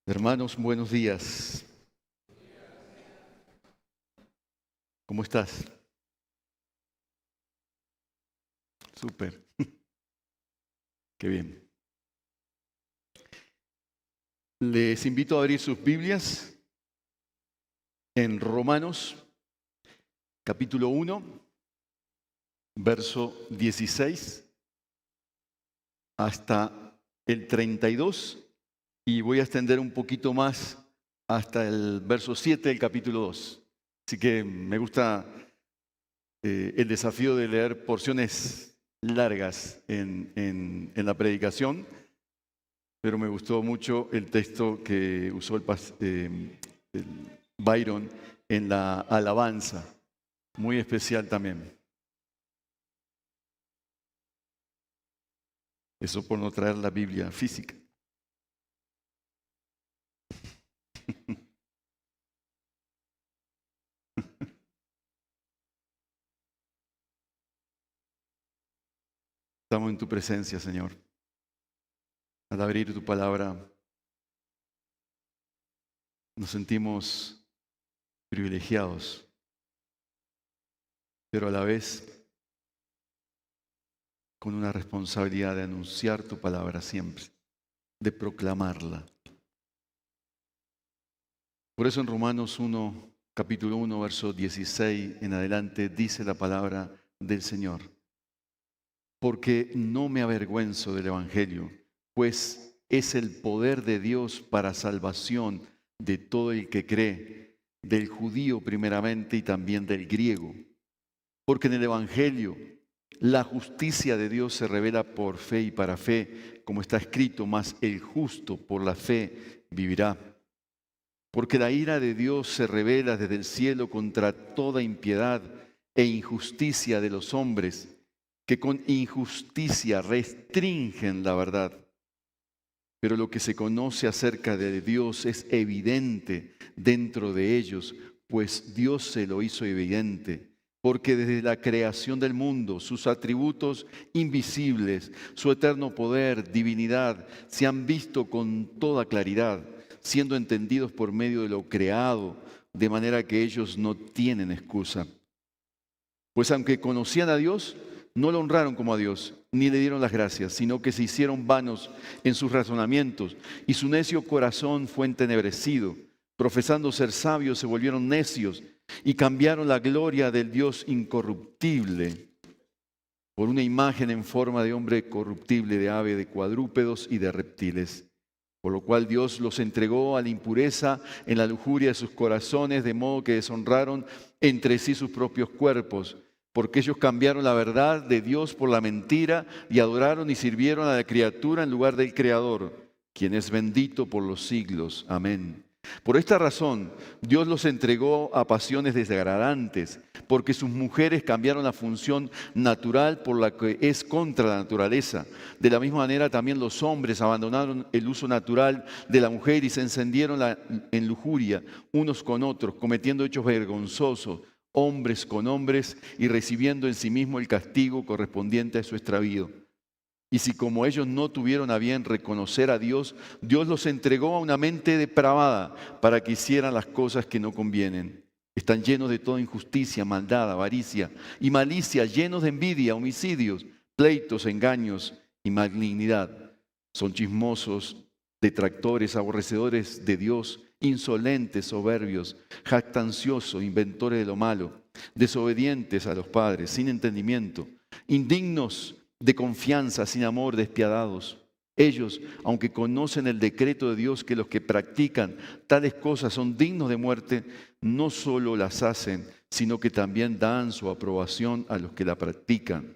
Hermanos, buenos días. ¿Cómo estás? Súper. Qué bien. Les invito a abrir sus Biblias en Romanos, capítulo 1, verso 16, hasta el 32, y voy a extender un poquito más hasta el verso 7 del capítulo 2. Así que me gusta el desafío de leer porciones largas en la predicación, pero me gustó mucho el texto que usó el Byron en la alabanza, muy especial también. Eso por no traer la Biblia física. Estamos en tu presencia, Señor. Al abrir tu palabra, nos sentimos privilegiados, pero a la vez con una responsabilidad de anunciar tu palabra siempre, de proclamarla. Por eso en Romanos 1, capítulo 1, verso 16 en adelante, dice la palabra del Señor: porque no me avergüenzo del Evangelio, pues es el poder de Dios para salvación de todo el que cree, del judío primeramente y también del griego. Porque en el Evangelio la justicia de Dios se revela por fe y para fe, como está escrito: mas el justo por la fe vivirá. Porque la ira de Dios se revela desde el cielo contra toda impiedad e injusticia de los hombres, que con injusticia restringen la verdad. Pero lo que se conoce acerca de Dios es evidente dentro de ellos, pues Dios se lo hizo evidente. Porque desde la creación del mundo, sus atributos invisibles, su eterno poder, divinidad, se han visto con toda claridad, siendo entendidos por medio de lo creado, de manera que ellos no tienen excusa. Pues aunque conocían a Dios, no lo honraron como a Dios, ni le dieron las gracias, sino que se hicieron vanos en sus razonamientos, y su necio corazón fue entenebrecido. Profesando ser sabios, se volvieron necios y cambiaron la gloria del Dios incorruptible por una imagen en forma de hombre corruptible, de ave, de cuadrúpedos y de reptiles. Por lo cual Dios los entregó a la impureza en la lujuria de sus corazones, de modo que deshonraron entre sí sus propios cuerpos, porque ellos cambiaron la verdad de Dios por la mentira y adoraron y sirvieron a la criatura en lugar del Creador, quien es bendito por los siglos. Amén. Por esta razón, Dios los entregó a pasiones degradantes, porque sus mujeres cambiaron la función natural por la que es contra la naturaleza. De la misma manera, también los hombres abandonaron el uso natural de la mujer y se encendieron en lujuria unos con otros, cometiendo hechos vergonzosos, hombres con hombres, y recibiendo en sí mismo el castigo correspondiente a su extravío. Y si como ellos no tuvieron a bien reconocer a Dios, Dios los entregó a una mente depravada para que hicieran las cosas que no convienen. Están llenos de toda injusticia, maldad, avaricia y malicia, llenos de envidia, homicidios, pleitos, engaños y malignidad. Son chismosos, detractores, aborrecedores de Dios, insolentes, soberbios, jactanciosos, inventores de lo malo, desobedientes a los padres, sin entendimiento, indignos de confianza, sin amor, despiadados. Ellos, aunque conocen el decreto de Dios que los que practican tales cosas son dignos de muerte, no solo las hacen, sino que también dan su aprobación a los que la practican.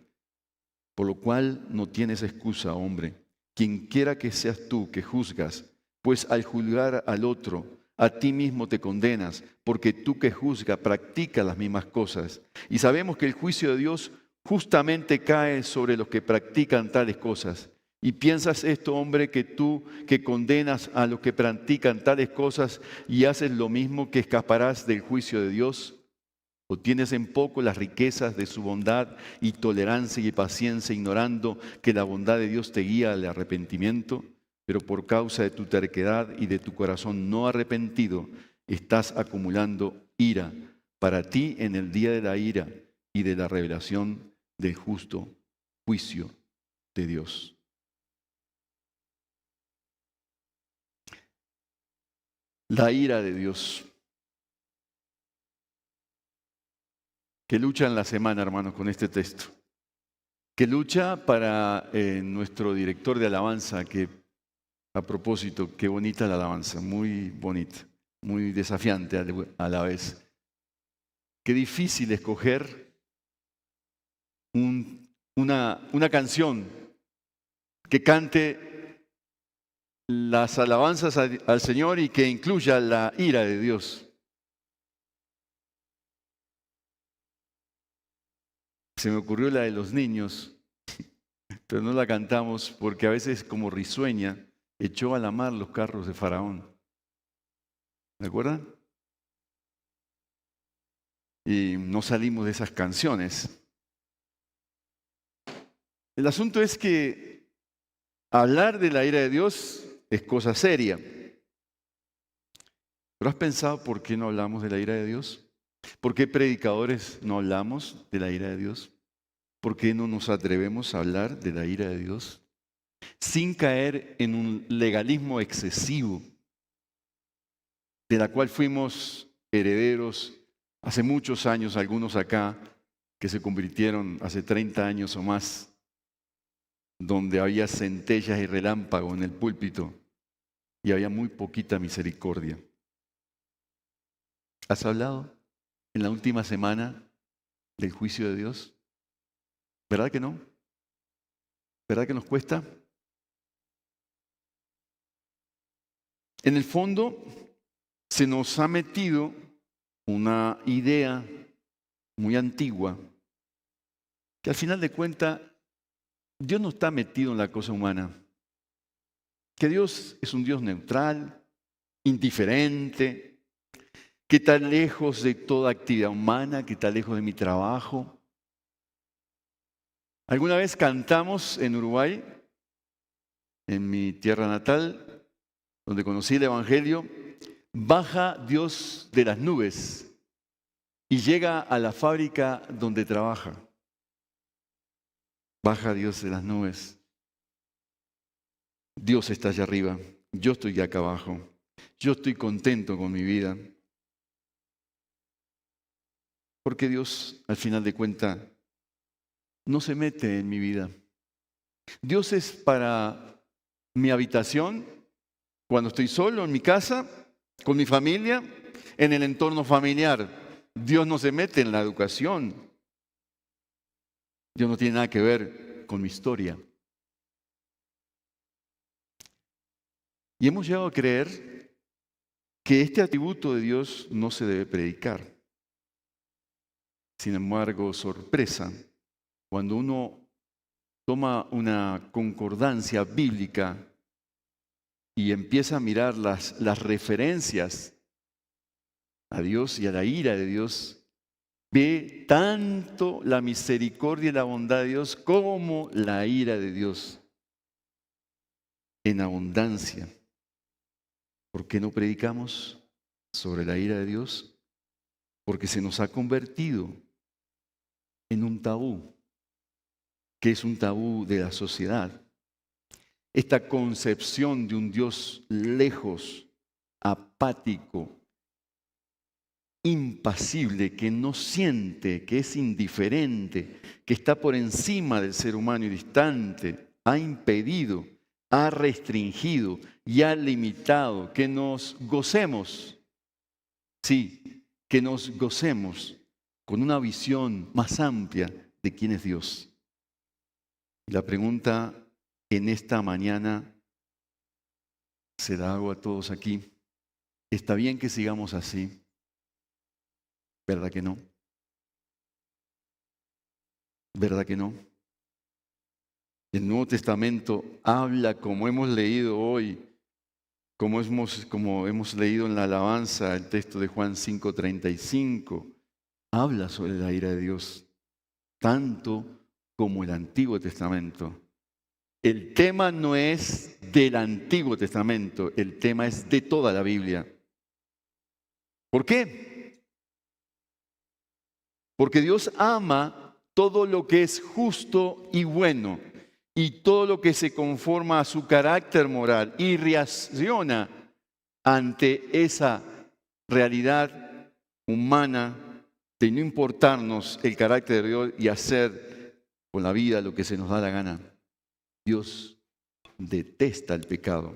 Por lo cual no tienes excusa, hombre, quien quiera que seas tú que juzgas, pues al juzgar al otro, a ti mismo te condenas, porque tú que juzgas practicas las mismas cosas. Y sabemos que el juicio de Dios justamente cae sobre los que practican tales cosas. ¿Y piensas esto, hombre, que tú que condenas a los que practican tales cosas y haces lo mismo, que escaparás del juicio de Dios? ¿O tienes en poco las riquezas de su bondad y tolerancia y paciencia, ignorando que la bondad de Dios te guía al arrepentimiento? pero por causa de tu terquedad y de tu corazón no arrepentido, estás acumulando ira para ti en el día de la ira y de la revelación del justo juicio de Dios. La ira de Dios. Que lucha en la semana, hermanos, con este texto. Que lucha para nuestro director de alabanza, que a propósito, qué bonita la alabanza, muy bonita, muy desafiante a la vez. Qué difícil escoger una canción que cante las alabanzas al Señor y que incluya la ira de Dios. Se me ocurrió la de los niños, pero no la cantamos porque a veces como risueña echó a la mar los carros de Faraón. ¿Me acuerdan? Y no salimos de esas canciones. El asunto es que hablar de la ira de Dios es cosa seria. ¿Pero has pensado por qué no hablamos de la ira de Dios? ¿Por qué predicadores no hablamos de la ira de Dios? ¿Por qué no nos atrevemos a hablar de la ira de Dios? Sin caer en un legalismo excesivo, de la cual fuimos herederos hace muchos años, algunos acá, que se convirtieron hace 30 años o más, donde había centellas y relámpagos en el púlpito y había muy poquita misericordia. ¿Has hablado en la última semana del juicio de Dios? ¿Verdad que no? ¿Verdad que nos cuesta? En el fondo, se nos ha metido una idea muy antigua que al final de cuentas Dios no está metido en la cosa humana. Que Dios es un Dios neutral, indiferente, que está lejos de toda actividad humana, que está lejos de mi trabajo. Alguna vez cantamos en Uruguay, en mi tierra natal, donde conocí el Evangelio, baja Dios de las nubes y llega a la fábrica donde trabaja. Baja Dios de las nubes. Dios está allá arriba, yo estoy acá abajo. Yo estoy contento con mi vida. Porque Dios, al final de cuentas, no se mete en mi vida. Dios es para mi habitación, cuando estoy solo en mi casa, con mi familia, en el entorno familiar. Dios no se mete en la educación. Dios no tiene nada que ver con mi historia. Y hemos llegado a creer que este atributo de Dios no se debe predicar. Sin embargo, sorpresa, cuando uno toma una concordancia bíblica y empieza a mirar las referencias a Dios y a la ira de Dios, ve tanto la misericordia y la bondad de Dios como la ira de Dios en abundancia. ¿Por qué no predicamos sobre la ira de Dios? Porque se nos ha convertido en un tabú, que es un tabú de la sociedad. Esta concepción de un Dios lejos, apático, impasible, que no siente, que es indiferente, que está por encima del ser humano y distante, ha impedido, ha restringido y ha limitado que nos gocemos. Sí, que nos gocemos con una visión más amplia de quién es Dios. Y la pregunta en esta mañana se la hago a todos aquí. ¿Está bien que sigamos así? ¿Verdad que no? ¿Verdad que no? El Nuevo Testamento habla, como hemos leído hoy, como hemos leído en la alabanza, el texto de Juan 5:35, habla sobre la ira de Dios, tanto como el Antiguo Testamento. El tema no es del Antiguo Testamento, el tema es de toda la Biblia. ¿Por qué? Porque Dios ama todo lo que es justo y bueno y todo lo que se conforma a su carácter moral y reacciona ante esa realidad humana de no importarnos el carácter de Dios y hacer con la vida lo que se nos da la gana. Dios detesta el pecado.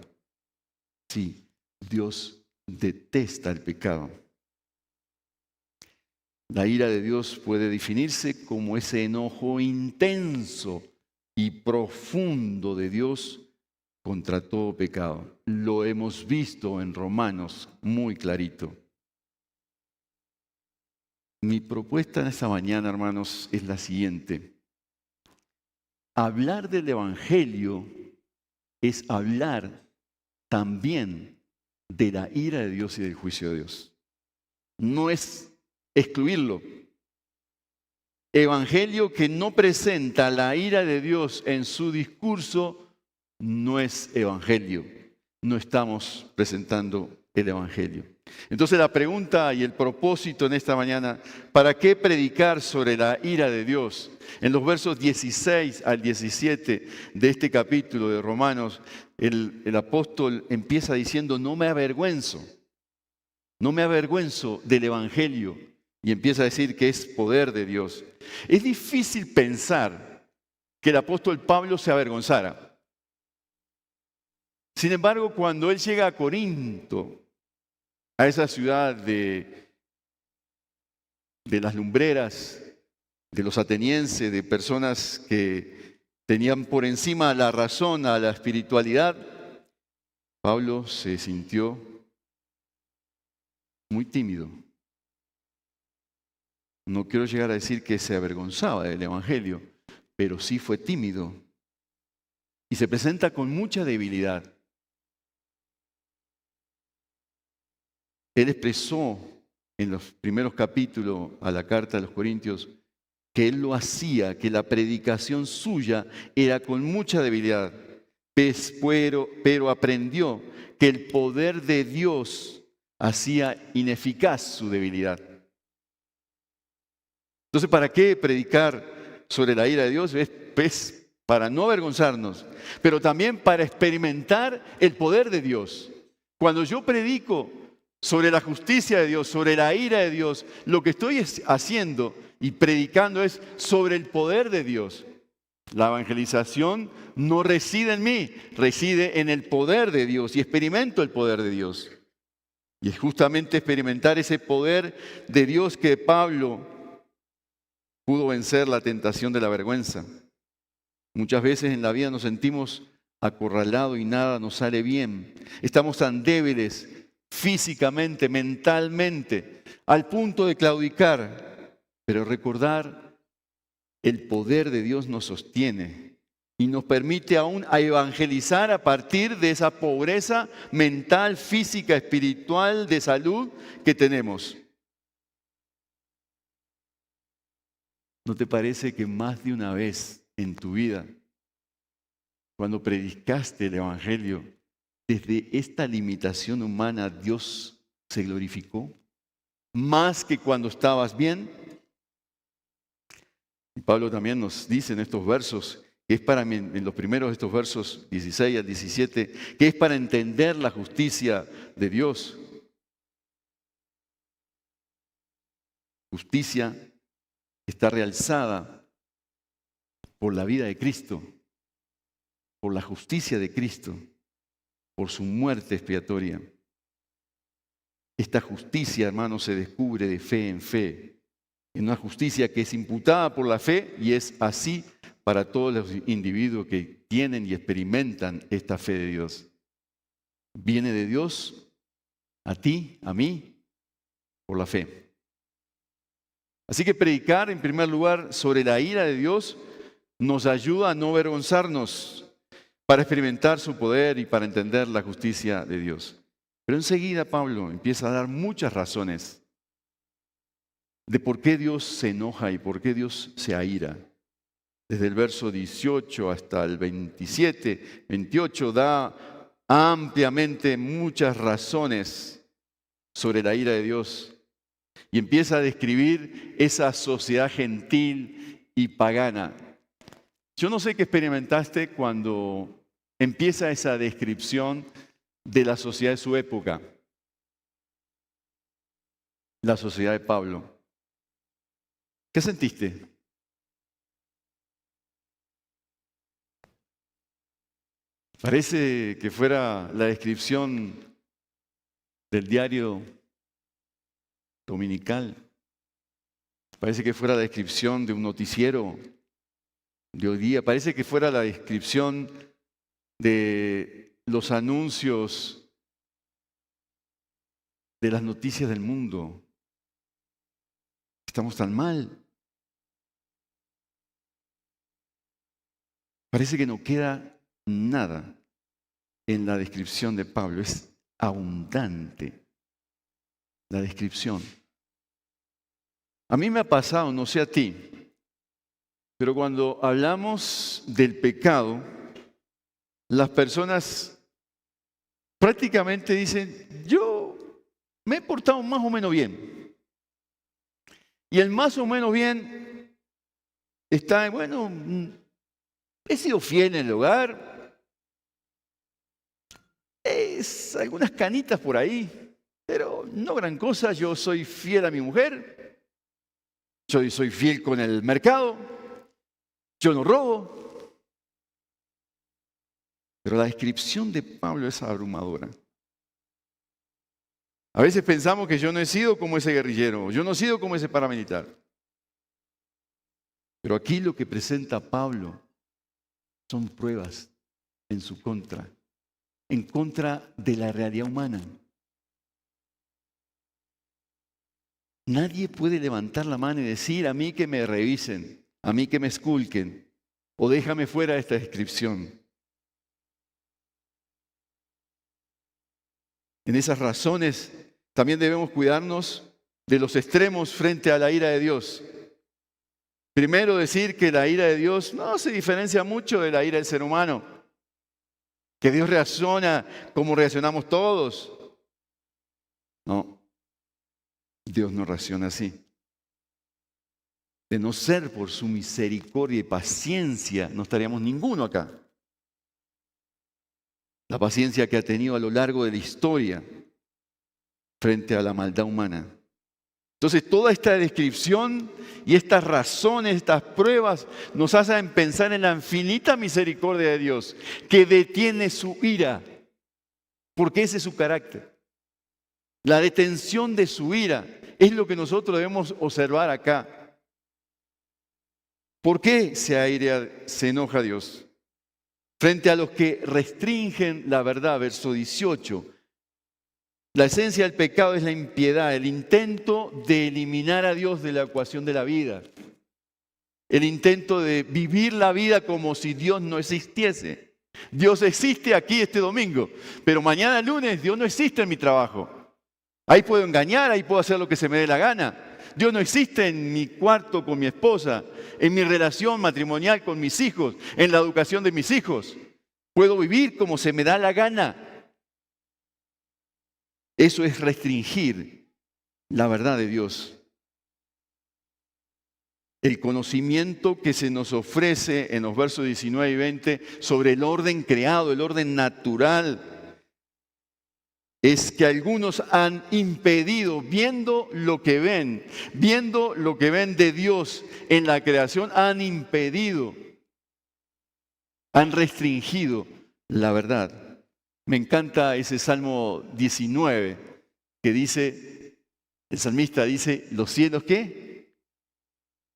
Sí, Dios detesta el pecado. La ira de Dios puede definirse como ese enojo intenso y profundo de Dios contra todo pecado. Lo hemos visto en Romanos muy clarito. Mi propuesta en esta mañana, hermanos, es la siguiente. Hablar del Evangelio es hablar también de la ira de Dios y del juicio de Dios. No es excluirlo. Evangelio que no presenta la ira de Dios en su discurso no es evangelio. No estamos presentando el Evangelio. Entonces la pregunta y el propósito en esta mañana, ¿para qué predicar sobre la ira de Dios? En los versos 16 al 17 de este capítulo de Romanos, el apóstol empieza diciendo, no me avergüenzo del Evangelio, y empieza a decir que es poder de Dios. Es difícil pensar que el apóstol Pablo se avergonzara. Sin embargo, cuando él llega a Corinto, a esa ciudad de las lumbreras, de los atenienses, de personas que tenían por encima la razón a la espiritualidad, Pablo se sintió muy tímido. No quiero llegar a decir que se avergonzaba del Evangelio, pero sí fue tímido y se presenta con mucha debilidad. Él expresó en los primeros capítulos a la carta de los Corintios que él lo hacía, que la predicación suya era con mucha debilidad, pero aprendió que el poder de Dios hacía ineficaz su debilidad. Entonces, ¿para qué predicar sobre la ira de Dios? Es para no avergonzarnos, pero también para experimentar el poder de Dios. Cuando yo predico sobre la justicia de Dios, sobre la ira de Dios, lo que estoy haciendo y predicando es sobre el poder de Dios. La evangelización no reside en mí, reside en el poder de Dios y experimento el poder de Dios. Y es justamente experimentar ese poder de Dios que Pablo pudo vencer la tentación de la vergüenza. Muchas veces en la vida nos sentimos acorralados y nada nos sale bien. Estamos tan débiles físicamente, mentalmente, al punto de claudicar. Pero recordar, el poder de Dios nos sostiene y nos permite aún evangelizar a partir de esa pobreza mental, física, espiritual, de salud que tenemos. ¿No te parece que más de una vez en tu vida, cuando predicaste el Evangelio, desde esta limitación humana Dios se glorificó? Más que cuando estabas bien. Y Pablo también nos dice en estos versos, que es para mí, en los primeros de estos versos 16 al 17, que es para entender la justicia de Dios. Justicia está realzada por la vida de Cristo, por la justicia de Cristo, por su muerte expiatoria. Esta justicia, hermanos, se descubre de fe en fe. Es una justicia que es imputada por la fe y es así para todos los individuos que tienen y experimentan esta fe de Dios. Viene de Dios a ti, a mí, por la fe. Así que predicar, en primer lugar, sobre la ira de Dios nos ayuda a no avergonzarnos para experimentar su poder y para entender la justicia de Dios. Pero enseguida Pablo empieza a dar muchas razones de por qué Dios se enoja y por qué Dios se aira. desde el verso 18 hasta el 27, 28, da ampliamente muchas razones sobre la ira de Dios y empieza a describir esa sociedad gentil y pagana. Yo no sé qué experimentaste cuando empieza esa descripción de la sociedad de su época, la sociedad de Pablo. ¿Qué sentiste? Parece que fuera la descripción del diario dominical. Parece que fuera la descripción de un noticiero de hoy día. Parece que fuera la descripción de los anuncios de las noticias del mundo. Estamos tan mal. Parece que no queda nada en la descripción de Pablo. Es abundante la descripción. A mí me ha pasado, no sé a ti, pero cuando hablamos del pecado, las personas prácticamente dicen, yo me he portado más o menos bien. Y el más o menos bien está, bueno, he sido fiel en el hogar, algunas canitas por ahí, pero no gran cosa. Yo soy fiel a mi mujer, soy fiel con el mercado, yo no robo. Pero la descripción de Pablo es abrumadora. A veces pensamos que yo no he sido como ese guerrillero, yo no he sido como ese paramilitar. Pero aquí lo que presenta Pablo son pruebas en su contra, en contra de la realidad humana. Nadie puede levantar la mano y decir, a mí que me revisen, a mí que me esculquen, o déjame fuera de esta descripción. En esas razones también debemos cuidarnos de los extremos frente a la ira de Dios. Primero, decir que la ira de Dios no se diferencia mucho de la ira del ser humano, que Dios reacciona como reaccionamos todos. No, Dios no reacciona así. De no ser por su misericordia y paciencia, no estaríamos ninguno acá. La paciencia que ha tenido a lo largo de la historia frente a la maldad humana. Entonces, toda esta descripción y estas razones, estas pruebas, nos hacen pensar en la infinita misericordia de Dios, que detiene su ira, porque ese es su carácter. La detención de su ira es lo que nosotros debemos observar acá. ¿Por qué se enoja Dios? Frente a los que restringen la verdad, verso 18. La esencia del pecado es la impiedad, el intento de eliminar a Dios de la ecuación de la vida. El intento de vivir la vida como si Dios no existiese. Dios existe aquí este domingo, pero mañana lunes Dios no existe en mi trabajo. Ahí puedo engañar, ahí puedo hacer lo que se me dé la gana. Dios no existe en mi cuarto con mi esposa, en mi relación matrimonial con mis hijos, en la educación de mis hijos. Puedo vivir como se me da la gana. Eso es restringir la verdad de Dios. El conocimiento que se nos ofrece en los versos 19 y 20 sobre el orden creado, el orden natural, es que algunos han impedido, viendo lo que ven de Dios en la creación, han impedido, han restringido la verdad. Me encanta ese Salmo 19 que dice, el salmista dice, ¿los cielos qué?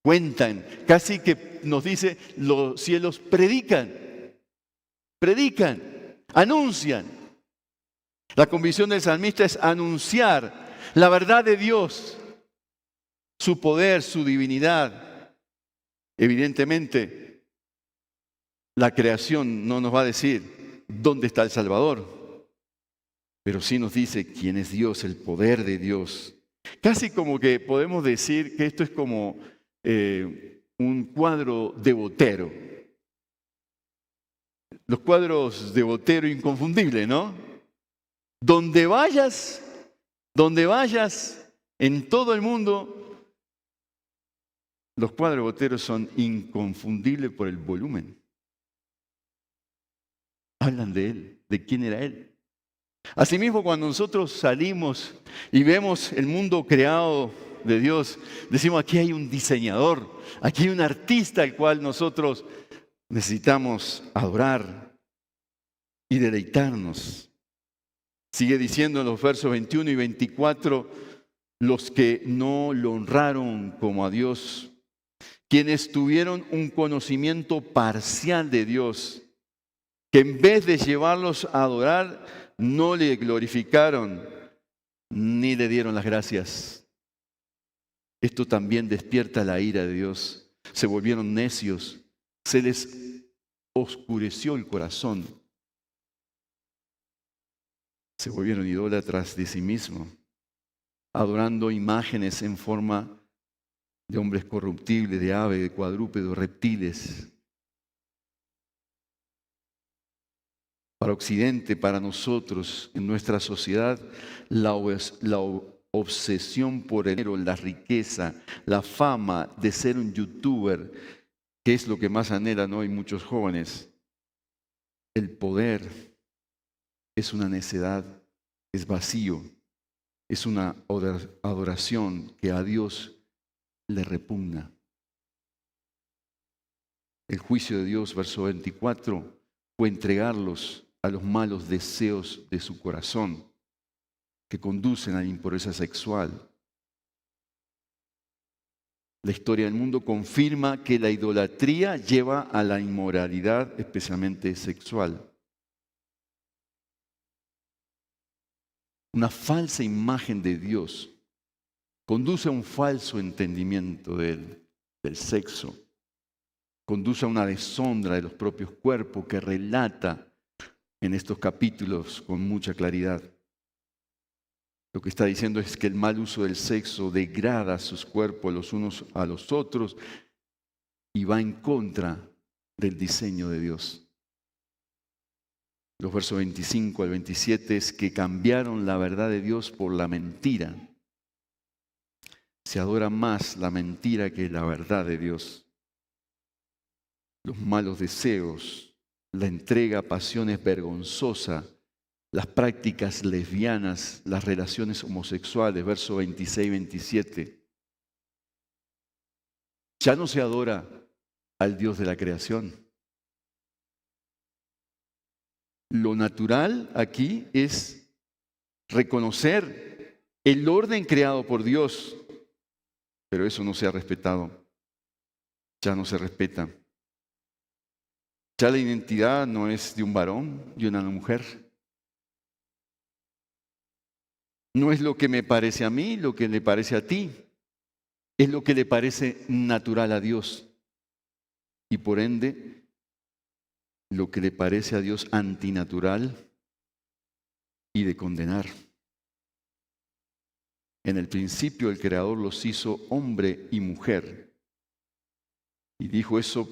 Cuentan, casi que nos dice, los cielos predican, anuncian. La convicción del salmista es anunciar la verdad de Dios, su poder, su divinidad. Evidentemente, la creación no nos va a decir dónde está el Salvador, pero sí nos dice quién es Dios, el poder de Dios. Casi como que podemos decir que esto es como un cuadro de Botero. Los cuadros de Botero inconfundibles, ¿no? Donde vayas en todo el mundo, los cuadros de Botero son inconfundibles por el volumen. Hablan de él, de quién era él. Asimismo, cuando nosotros salimos y vemos el mundo creado de Dios, decimos, aquí hay un diseñador, aquí hay un artista al cual nosotros necesitamos adorar y deleitarnos. Sigue diciendo en los versos 21 y 24, los que no lo honraron como a Dios, quienes tuvieron un conocimiento parcial de Dios, que en vez de llevarlos a adorar, no le glorificaron ni le dieron las gracias. Esto también despierta la ira de Dios. Se volvieron necios, se les oscureció el corazón. Se volvieron idólatras de sí mismos, adorando imágenes en forma de hombres corruptibles, de aves, de cuadrúpedos, reptiles. Para Occidente, para nosotros, en nuestra sociedad, la obsesión por el dinero, la riqueza, la fama de ser un youtuber, que es lo que más anhelan hoy muchos jóvenes. El poder es una necedad, es vacío, es una adoración que a Dios le repugna. El juicio de Dios, verso 24, fue entregarlos a los malos deseos de su corazón que conducen a la impureza sexual. La historia del mundo confirma que la idolatría lleva a la inmoralidad, especialmente sexual. Una falsa imagen de Dios conduce a un falso entendimiento del sexo. Conduce a una deshonra de los propios cuerpos que relata en estos capítulos con mucha claridad. Lo que está diciendo es que el mal uso del sexo degrada sus cuerpos los unos a los otros y va en contra del diseño de Dios. Los versos 25 al 27 es que cambiaron la verdad de Dios por la mentira. Se adora más la mentira que la verdad de Dios. Los malos deseos, la entrega a pasiones vergonzosas, las prácticas lesbianas, las relaciones homosexuales, versos 26 y 27. Ya no se adora al Dios de la creación. Lo natural aquí es reconocer el orden creado por Dios, pero eso no se ha respetado. Ya no se respeta. Ya la identidad no es de un varón y una mujer. No es lo que me parece a mí, lo que le parece a ti. Es lo que le parece natural a Dios. Y por ende, lo que le parece a Dios antinatural y de condenar. En el principio el Creador los hizo hombre y mujer. Y dijo eso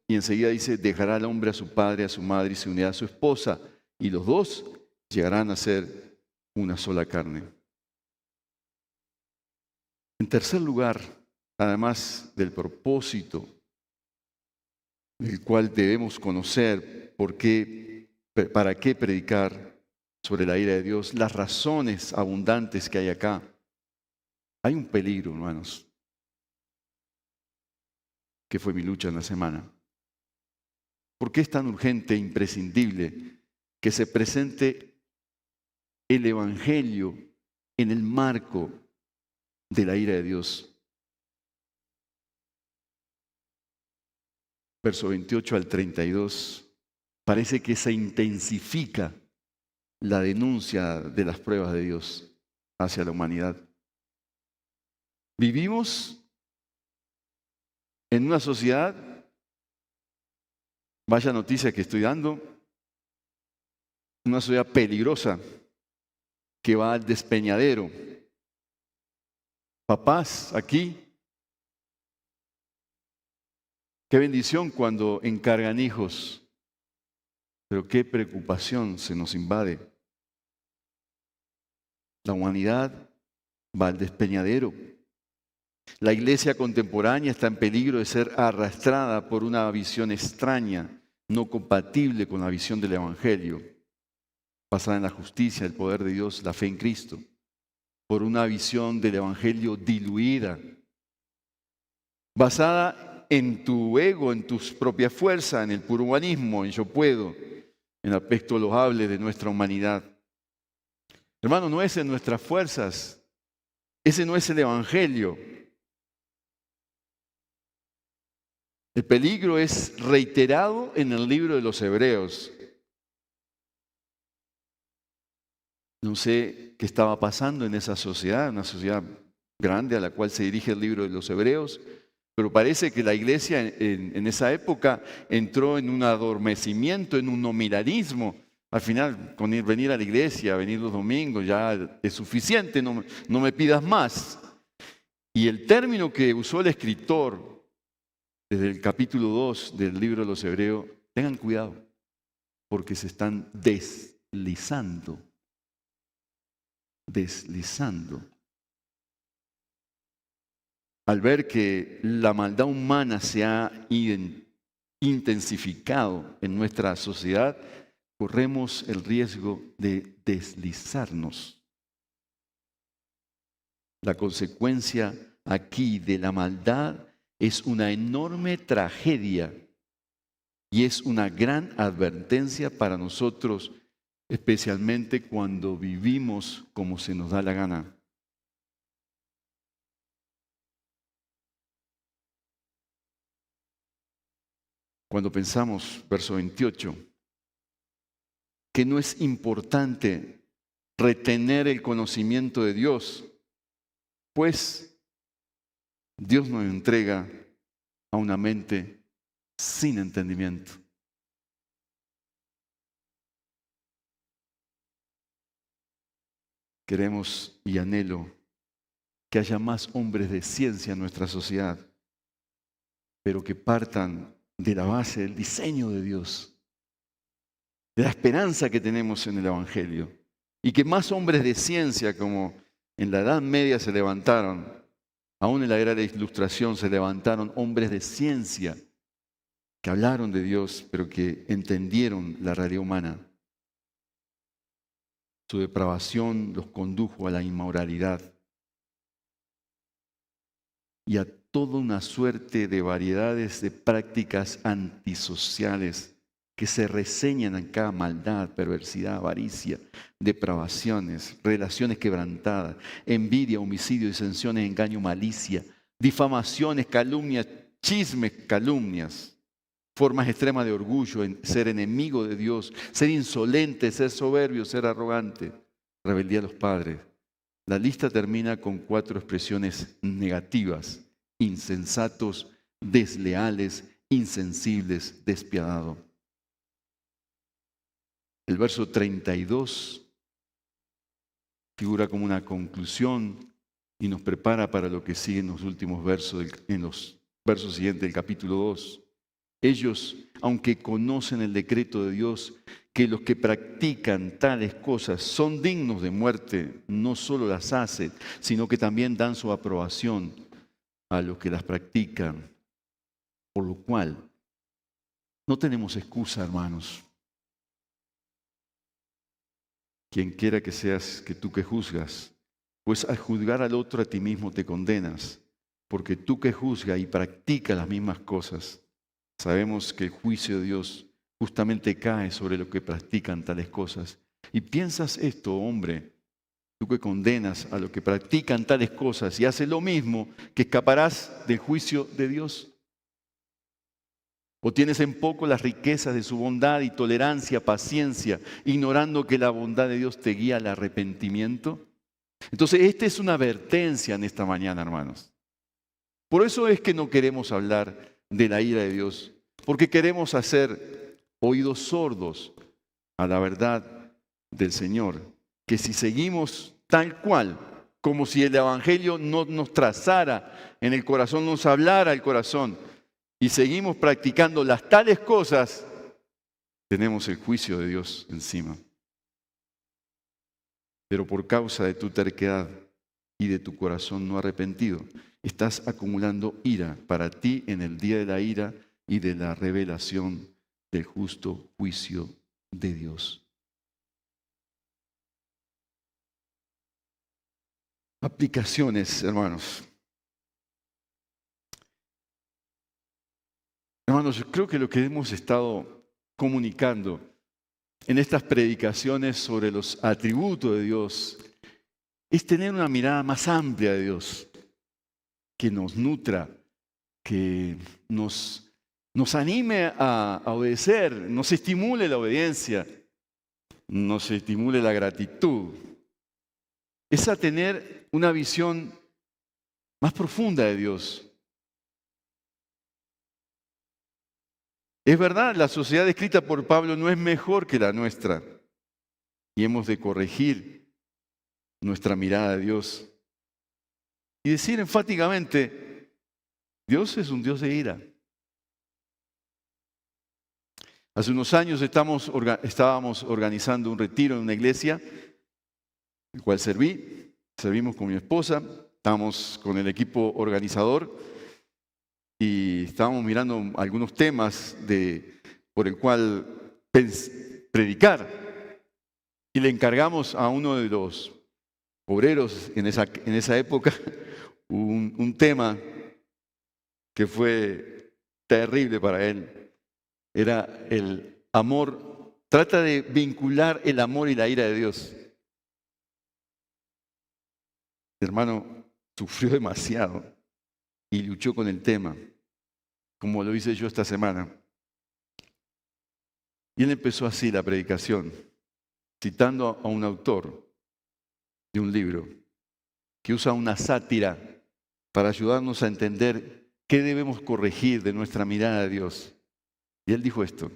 y enseguida dice, dejará al hombre a su padre, a su madre y se unirá a su esposa. Y los dos llegarán a ser una sola carne. En tercer lugar, además del propósito del cual debemos conocer para qué predicar sobre la ira de Dios, las razones abundantes que hay acá. Hay un peligro, hermanos, que fue mi lucha en la semana. ¿Por qué es tan urgente e imprescindible que se presente el Evangelio en el marco de la ira de Dios? Verso 28 al 32, parece que se intensifica la denuncia de las pruebas de Dios hacia la humanidad. Vivimos en una sociedad, vaya noticia que estoy dando, una sociedad peligrosa que va al despeñadero. Papás aquí Qué bendición cuando encargan hijos, pero qué preocupación se nos invade. La humanidad va al despeñadero. La iglesia contemporánea está en peligro de ser arrastrada por una visión extraña, no compatible con la visión del Evangelio, basada en la justicia, el poder de Dios, la fe en Cristo, por una visión del Evangelio diluida, basada en tu ego, en tus propias fuerzas, en el puro humanismo, en yo puedo, en aspectos loables de nuestra humanidad. Hermano, no es en nuestras fuerzas, ese no es el Evangelio. El peligro es reiterado en el libro de los Hebreos. No sé qué estaba pasando en esa sociedad, una sociedad grande a la cual se dirige el libro de los Hebreos, pero parece que la iglesia en esa época entró en un adormecimiento, en un nominalismo. Al final, con venir a la iglesia, venir los domingos, ya es suficiente, no me pidas más. Y el término que usó el escritor desde el capítulo 2 del libro de los Hebreos, tengan cuidado, porque se están deslizando. Al ver que la maldad humana se ha intensificado en nuestra sociedad, corremos el riesgo de deslizarnos. La consecuencia aquí de la maldad es una enorme tragedia y es una gran advertencia para nosotros, especialmente cuando vivimos como se nos da la gana. Cuando pensamos, verso 28, que no es importante retener el conocimiento de Dios, pues Dios nos entrega a una mente sin entendimiento. Queremos y anhelo que haya más hombres de ciencia en nuestra sociedad, pero que partan de la base del diseño de Dios, de la esperanza que tenemos en el Evangelio, y que más hombres de ciencia, como en la Edad Media se levantaron, aún en la era de la Ilustración se levantaron hombres de ciencia que hablaron de Dios, pero que entendieron la realidad humana. Su depravación los condujo a la inmoralidad y a toda una suerte de variedades de prácticas antisociales que se reseñan en cada maldad, perversidad, avaricia, depravaciones, relaciones quebrantadas, envidia, homicidio, disensiones, engaño, malicia, difamaciones, calumnias, chismes, calumnias, formas extremas de orgullo, ser enemigo de Dios, ser insolente, ser soberbio, ser arrogante, rebeldía a los padres. La lista termina con 4 expresiones negativas: insensatos, desleales, insensibles, despiadados. El verso 32 figura como una conclusión y nos prepara para lo que sigue en los últimos versos, en los versos siguientes del capítulo 2. Ellos, aunque conocen el decreto de Dios, que los que practican tales cosas son dignos de muerte, no solo las hacen, sino que también dan su aprobación a los que las practican. Por lo cual, no tenemos excusa, hermanos. Quien quiera que seas, que tú que juzgas, pues al juzgar al otro a ti mismo te condenas, porque tú que juzgas y practicas las mismas cosas, sabemos que el juicio de Dios justamente cae sobre los que practican tales cosas. Y piensas esto, hombre, tú que condenas a los que practican tales cosas y haces lo mismo, que escaparás del juicio de Dios. ¿O tienes en poco las riquezas de su bondad y tolerancia, paciencia, ignorando que la bondad de Dios te guía al arrepentimiento? Entonces, esta es una advertencia en esta mañana, hermanos. Por eso es que no queremos hablar de la ira de Dios, porque queremos hacer oídos sordos a la verdad del Señor, que si seguimos tal cual, como si el Evangelio no nos trazara en el corazón, nos hablara el corazón, y seguimos practicando las tales cosas, tenemos el juicio de Dios encima. Pero por causa de tu terquedad y de tu corazón no arrepentido, estás acumulando ira para ti en el día de la ira y de la revelación del justo juicio de Dios. Aplicaciones, hermanos. Hermanos, yo creo que lo que hemos estado comunicando en estas predicaciones sobre los atributos de Dios es tener una mirada más amplia de Dios, que nos nutra, que nos anime a obedecer, nos estimule la obediencia, nos estimule la gratitud. Es a tener una visión más profunda de Dios. Es verdad, la sociedad descrita por Pablo no es mejor que la nuestra y hemos de corregir nuestra mirada de Dios y decir enfáticamente, Dios es un Dios de ira. Hace unos años estábamos organizando un retiro en una iglesia, el cual servimos con mi esposa, estábamos con el equipo organizador y estábamos mirando algunos temas por el cual predicar. Y le encargamos a uno de los obreros en esa época un tema que fue terrible para él. Era el amor. Trata de vincular el amor y la ira de Dios. El hermano sufrió demasiado y luchó con el tema, como lo hice yo esta semana. Y él empezó así la predicación, citando a un autor de un libro que usa una sátira para ayudarnos a entender qué debemos corregir de nuestra mirada a Dios. Y él dijo esto: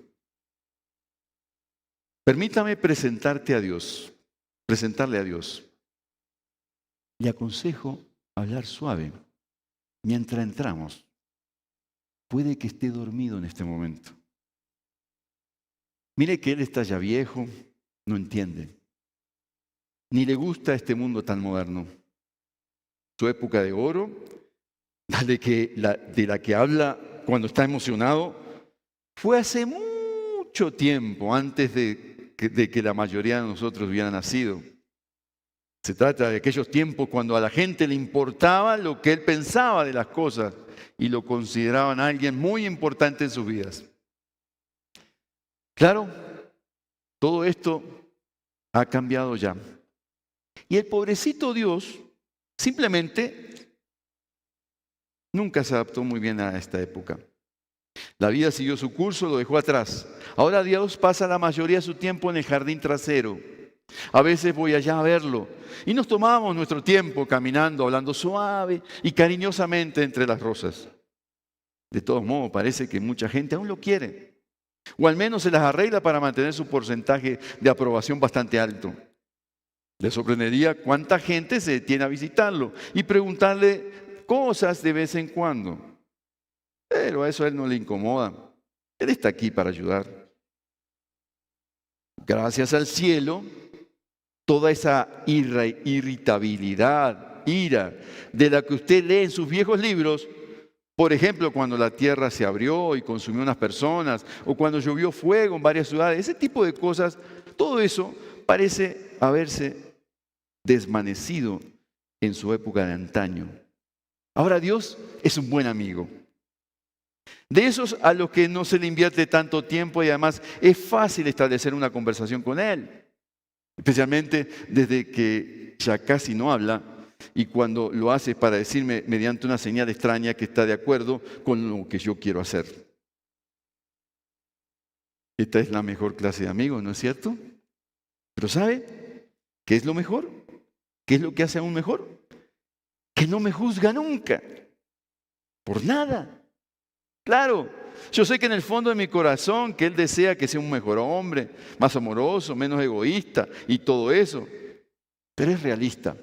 permítame presentarle a Dios. Le aconsejo hablar suave mientras entramos. Puede que esté dormido en este momento. Mire que él está ya viejo, no entiende. Ni le gusta este mundo tan moderno. Su época de oro, de la que habla cuando está emocionado, fue hace mucho tiempo antes de que la mayoría de nosotros hubiera nacido. Se trata de aquellos tiempos cuando a la gente le importaba lo que él pensaba de las cosas y lo consideraban alguien muy importante en sus vidas. Claro, todo esto ha cambiado ya. Y el pobrecito Dios simplemente nunca se adaptó muy bien a esta época. La vida siguió su curso, lo dejó atrás. Ahora Dios pasa la mayoría de su tiempo en el jardín trasero. A veces voy allá a verlo y nos tomábamos nuestro tiempo caminando, hablando suave y cariñosamente entre las rosas. De todos modos, parece que mucha gente aún lo quiere, o al menos se las arregla para mantener su porcentaje de aprobación bastante alto. Le sorprendería cuánta gente se detiene a visitarlo y preguntarle cosas de vez en cuando. Pero a eso a él no le incomoda. Él está aquí para ayudar. Gracias al cielo, toda esa irritabilidad, ira, de la que usted lee en sus viejos libros, por ejemplo, cuando la tierra se abrió y consumió unas personas, o cuando llovió fuego en varias ciudades, ese tipo de cosas, todo eso parece haberse desvanecido en su época de antaño. Ahora Dios es un buen amigo. De esos a los que no se le invierte tanto tiempo y además es fácil establecer una conversación con Él. Especialmente desde que ya casi no habla y cuando lo hace para decirme mediante una señal extraña que está de acuerdo con lo que yo quiero hacer. Esta es la mejor clase de amigos, ¿no es cierto? Pero ¿sabe qué es lo mejor? ¿Qué es lo que hace aún mejor? Que no me juzga nunca, por nada. Claro, yo sé que en el fondo de mi corazón que Él desea que sea un mejor hombre, más amoroso, menos egoísta y todo eso. Pero es realista.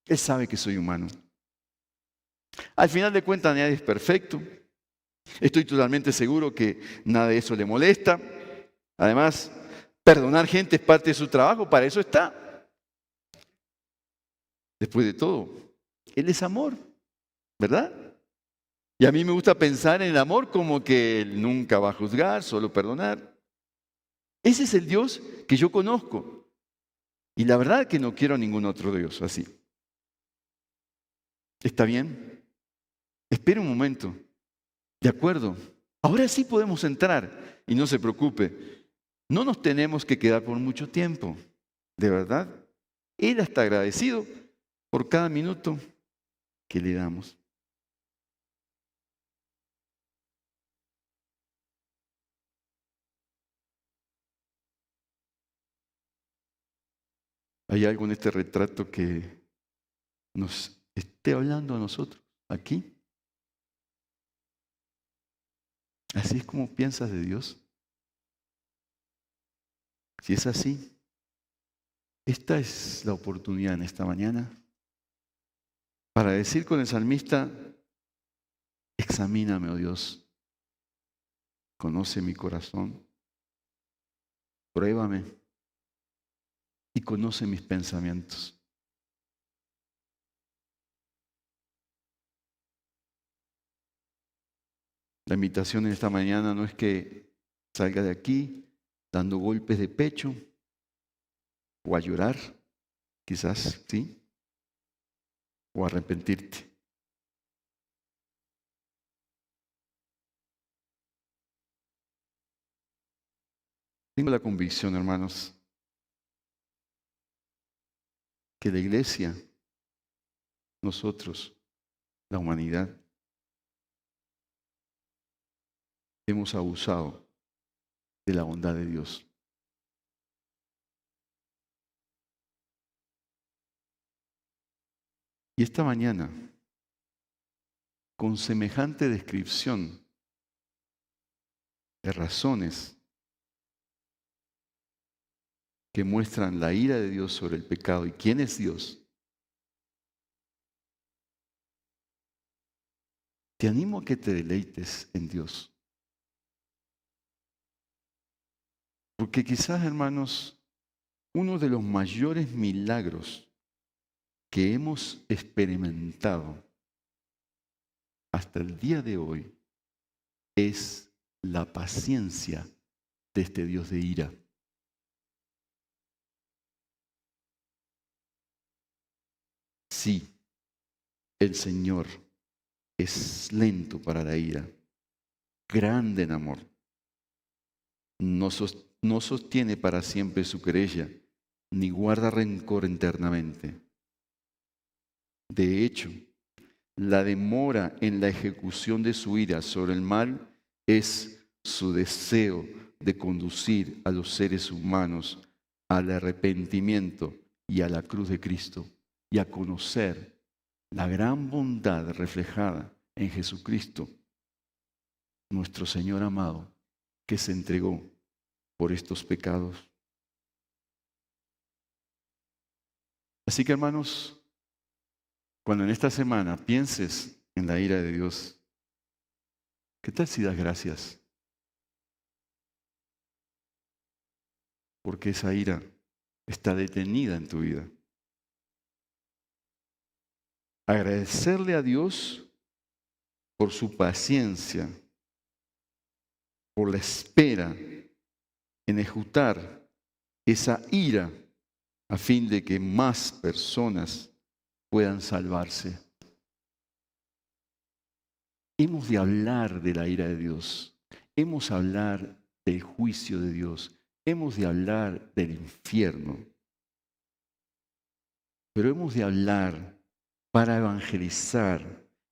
Él sabe que soy humano. Al final de cuentas nadie es perfecto Estoy totalmente seguro que nada de eso le molesta. Además, perdonar gente es parte de su trabajo, para eso está. Después de todo, Él es amor, ¿verdad? Y a mí me gusta pensar en el amor como que Él nunca va a juzgar, solo perdonar. Ese es el Dios que yo conozco. Y la verdad que no quiero ningún otro Dios así. ¿Está bien? Espere un momento. De acuerdo. Ahora sí podemos entrar. Y no se preocupe. No nos tenemos que quedar por mucho tiempo. De verdad. Él está agradecido por cada minuto que le damos. ¿Hay algo en este retrato que nos esté hablando a nosotros aquí? ¿Así es como piensas de Dios? Si es así, esta es la oportunidad en esta mañana para decir con el salmista, examíname, oh Dios, conoce mi corazón, pruébame y conoce mis pensamientos. La invitación en esta mañana no es que salga de aquí dando golpes de pecho o a llorar, quizás, ¿sí? O a arrepentirte. Tengo la convicción, hermanos, que la iglesia, nosotros, la humanidad, hemos abusado de la bondad de Dios. Y esta mañana, con semejante descripción de razones que muestran la ira de Dios sobre el pecado y quién es Dios, te animo a que te deleites en Dios. Porque quizás, hermanos, uno de los mayores milagros que hemos experimentado hasta el día de hoy es la paciencia de este Dios de ira. Sí, el Señor es lento para la ira, grande en amor. No sostiene para siempre su querella, ni guarda rencor eternamente. De hecho, la demora en la ejecución de su ira sobre el mal es su deseo de conducir a los seres humanos al arrepentimiento y a la cruz de Cristo y a conocer la gran bondad reflejada en Jesucristo, nuestro Señor amado, que se entregó por estos pecados. Así que, hermanos, cuando en esta semana pienses en la ira de Dios, ¿qué tal si das gracias? Porque esa ira está detenida en tu vida. Agradecerle a Dios por su paciencia, por la espera en ejecutar esa ira a fin de que más personas puedan salvarse. Hemos de hablar de la ira de Dios, hemos de hablar del juicio de Dios, hemos de hablar del infierno, pero hemos de hablar para evangelizar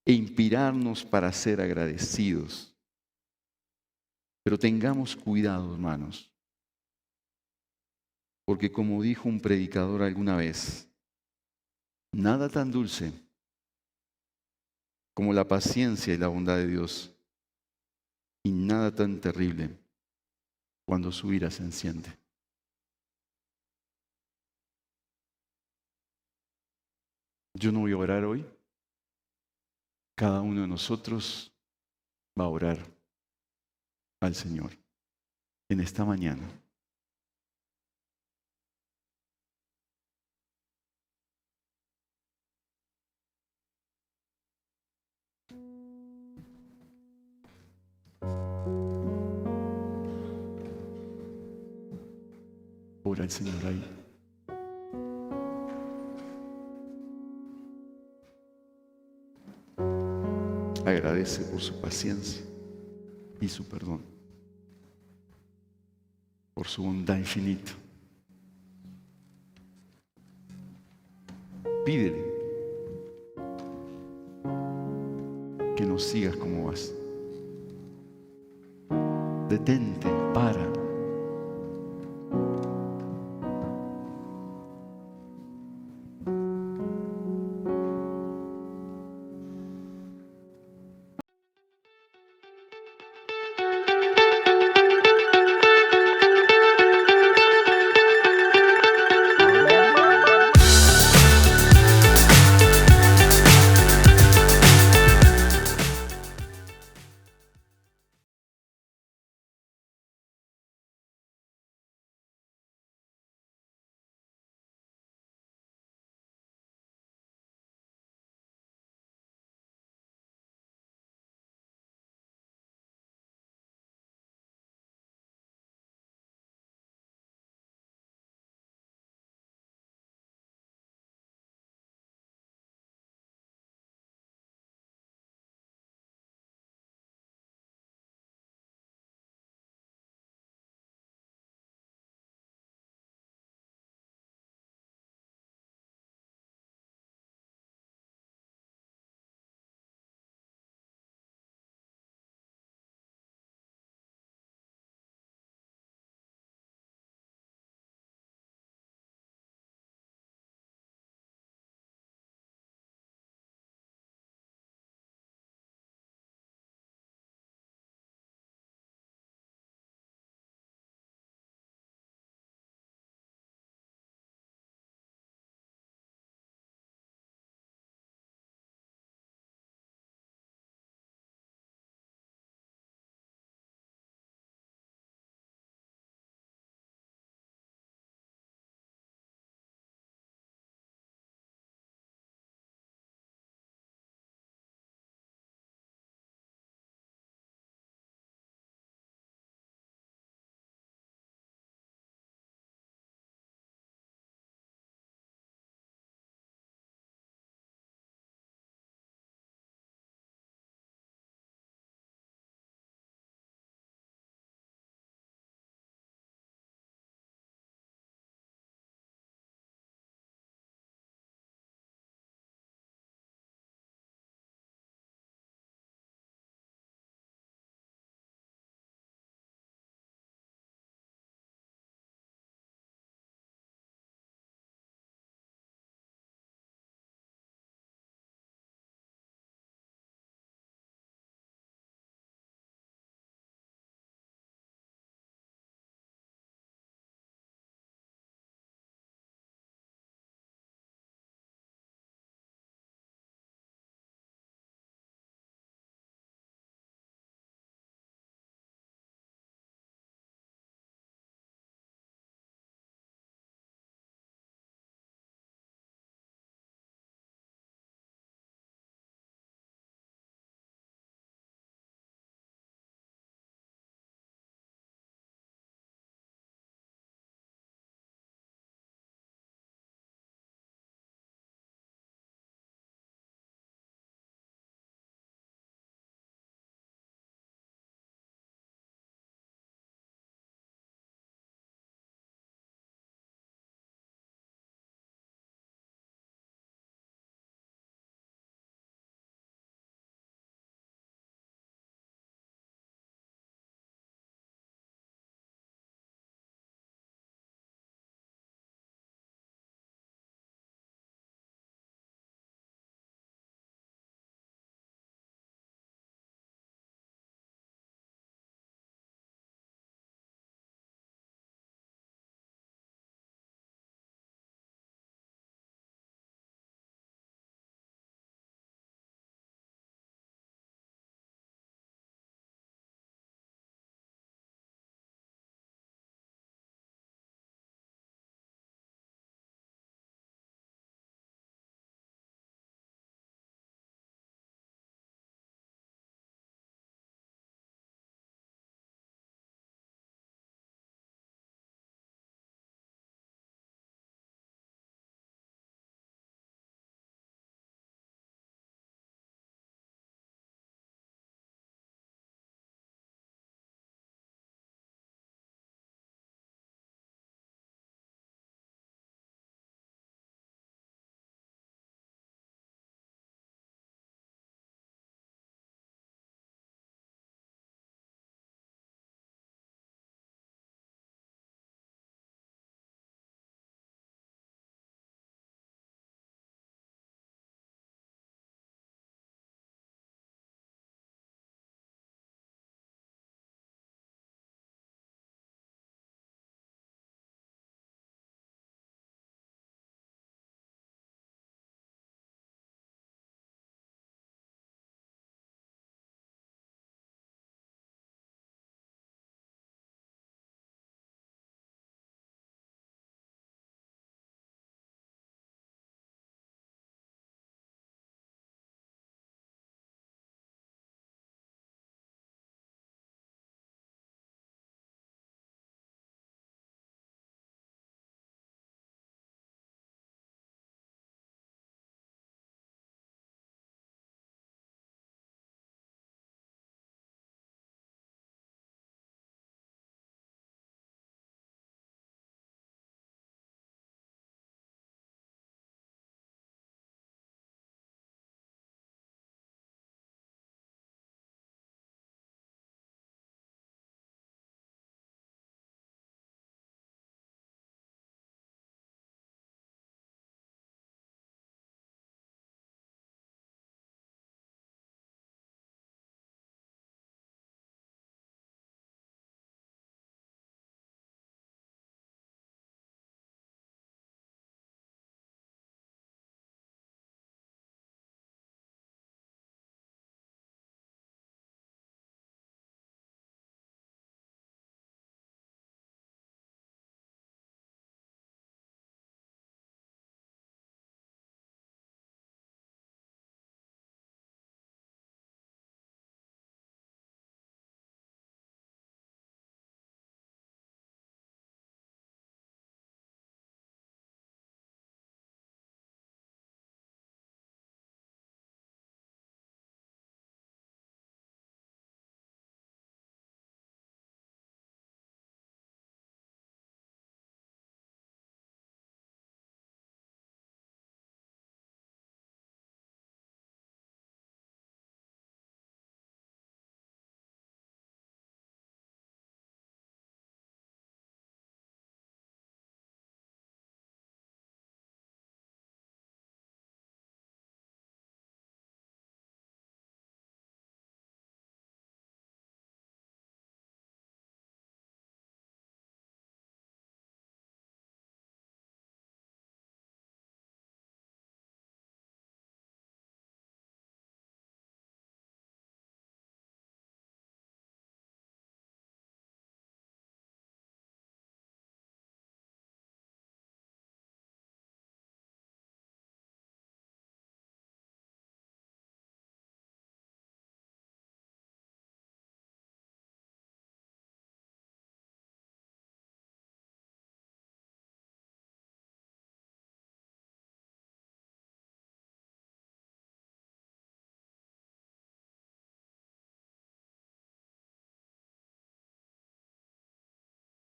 e inspirarnos para ser agradecidos. Pero tengamos cuidado, hermanos, porque como dijo un predicador alguna vez, nada tan dulce como la paciencia y la bondad de Dios, y nada tan terrible cuando su ira se enciende. Yo no voy a orar hoy. Cada uno de nosotros va a orar al Señor en esta mañana. Ora al Señor ahí. Agradece por su paciencia y su perdón, por su bondad infinita. Pídele que no sigas como vas. Detente, para.